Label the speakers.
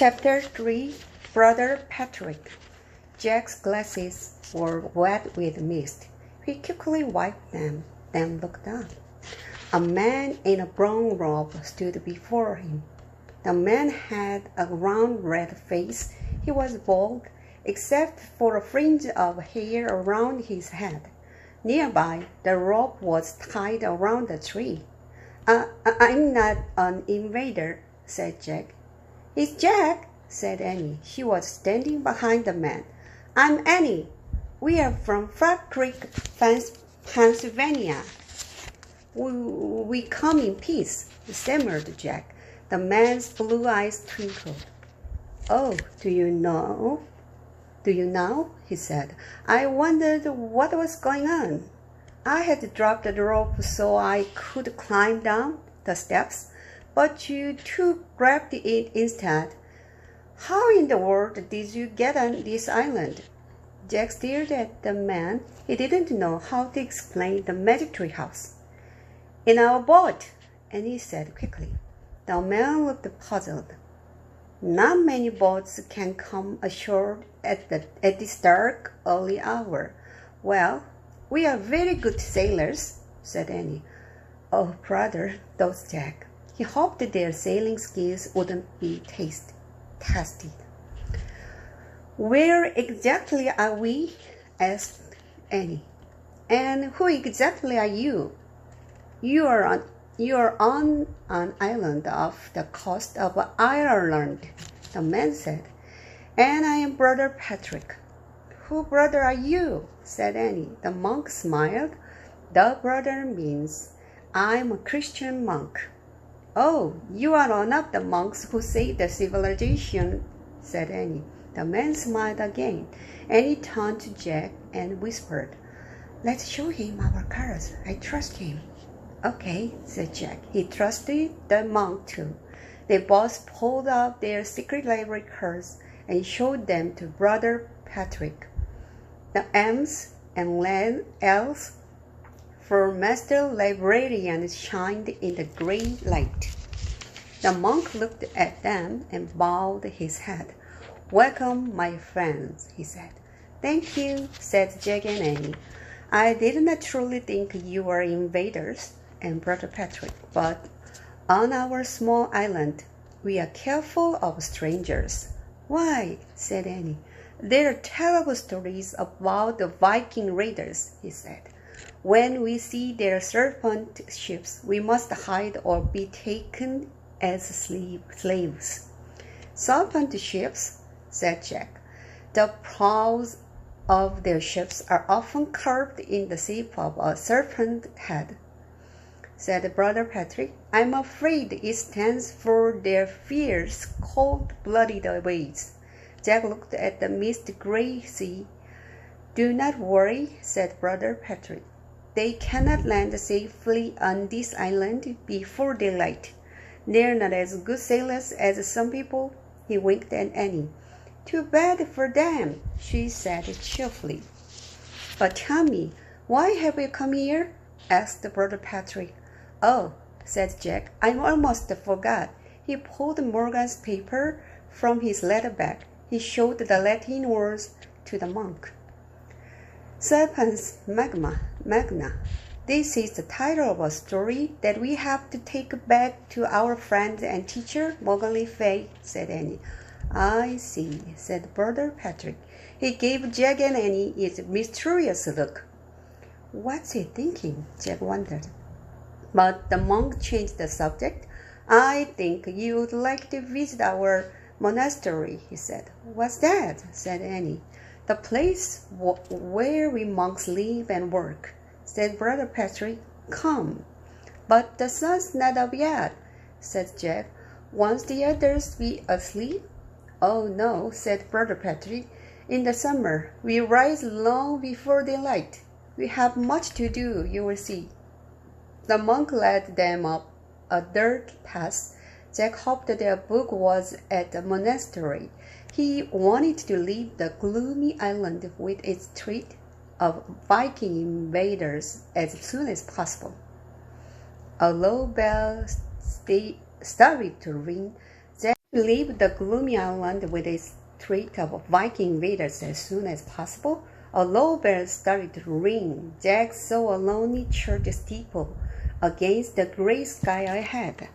Speaker 1: Chapter 3 Brother Patrick. Jack's glasses were wet with mist. He quickly wiped them, then looked up. A man in a brown robe stood before him. The man had a round red face. He was bald, except for a fringe of hair around his head. Nearby, the rope was tied around a tree. I'm not an invader, said Jack. It's Jack, said Annie. She was standing behind the man. I'm Annie. We are from Flat Creek, Pennsylvania. We come in peace, stammered Jack. The man's blue eyes twinkled. Oh, do you know? Do you know? He said. I wondered what was going on. I had dropped the rope so I could climb down the steps, but you two grabbed it instead. How in the world did you get on this island? Jack stared at the man. He didn't know how to explain the magic tree house. In our boat, Annie said quickly. The man looked puzzled. Not many boats can come ashore at this dark, early hour. Well, we are very good sailors, said Annie. Oh, brother, thought Jack. He hoped their sailing skills wouldn't be tested. Where exactly are we? Asked Annie. And who exactly are you? You are on an island off the coast of Ireland, the man said. And I am Brother Patrick. Who brother are you? Said Annie. The monk smiled. The brother means I'm a Christian monk. Oh, you are one of the monks who saved the civilization, said Annie. The man smiled again. Annie turned to Jack and whispered, Let's show him our cards. I trust him. Okay, said Jack. He trusted the monk too. They both pulled out their secret library cards and showed them to Brother Patrick. The M's and L's for Master Librarian shined in the gray light. The monk looked at them and bowed his head. Welcome, my friends, he said. Thank you, said Jack and Annie. I did not truly think you were invaders, and Brother Patrick, but on our small island, we are careful of strangers. Why? Said Annie. There are terrible stories about the Viking raiders, he said. When we see their serpent ships, we must hide or be taken as slaves. Serpent ships, said Jack. The prows of their ships are often carved in the shape of a serpent head, said Brother Patrick. I'm afraid it stands for their fierce, cold-blooded ways. Jack looked at the mist-gray sea. Do not worry, said Brother Patrick. They cannot land safely on this island before daylight. They're not as good sailors as some people. He winked at Annie. Too bad for them, she said cheerfully. But tell me, why have you come here? Asked Brother Patrick. Oh, said Jack, I almost forgot. He pulled Morgan's paper from his letter bag. He showed the Latin words to the monk. Serpens magna. This is the title of a story that we have to take back to our friend and teacher, Morgan Le Fay, said Annie. I see, said Brother Patrick. He gave Jack and Annie his mysterious look. What's he thinking? Jack wondered. But the monk changed the subject. I think you would like to visit our monastery, he said. What's that? Said Annie. The place where we monks live and work, said Brother Patrick. Come. But the sun's not up yet, said Jack. Won't the others be asleep? Oh, no, said Brother Patrick. In the summer, we rise long before daylight. We have much to do, you will see. The monk led them up a dirt path. Jack hoped their book was at the monastery. He wanted to leave the gloomy island with its threat of Viking invaders as soon as possible. A low bell started to ring. to leave the gloomy island with its fleet of Viking raiders as soon as possible, a low bell started to ring. Jack saw a lonely church steeple against the gray sky ahead.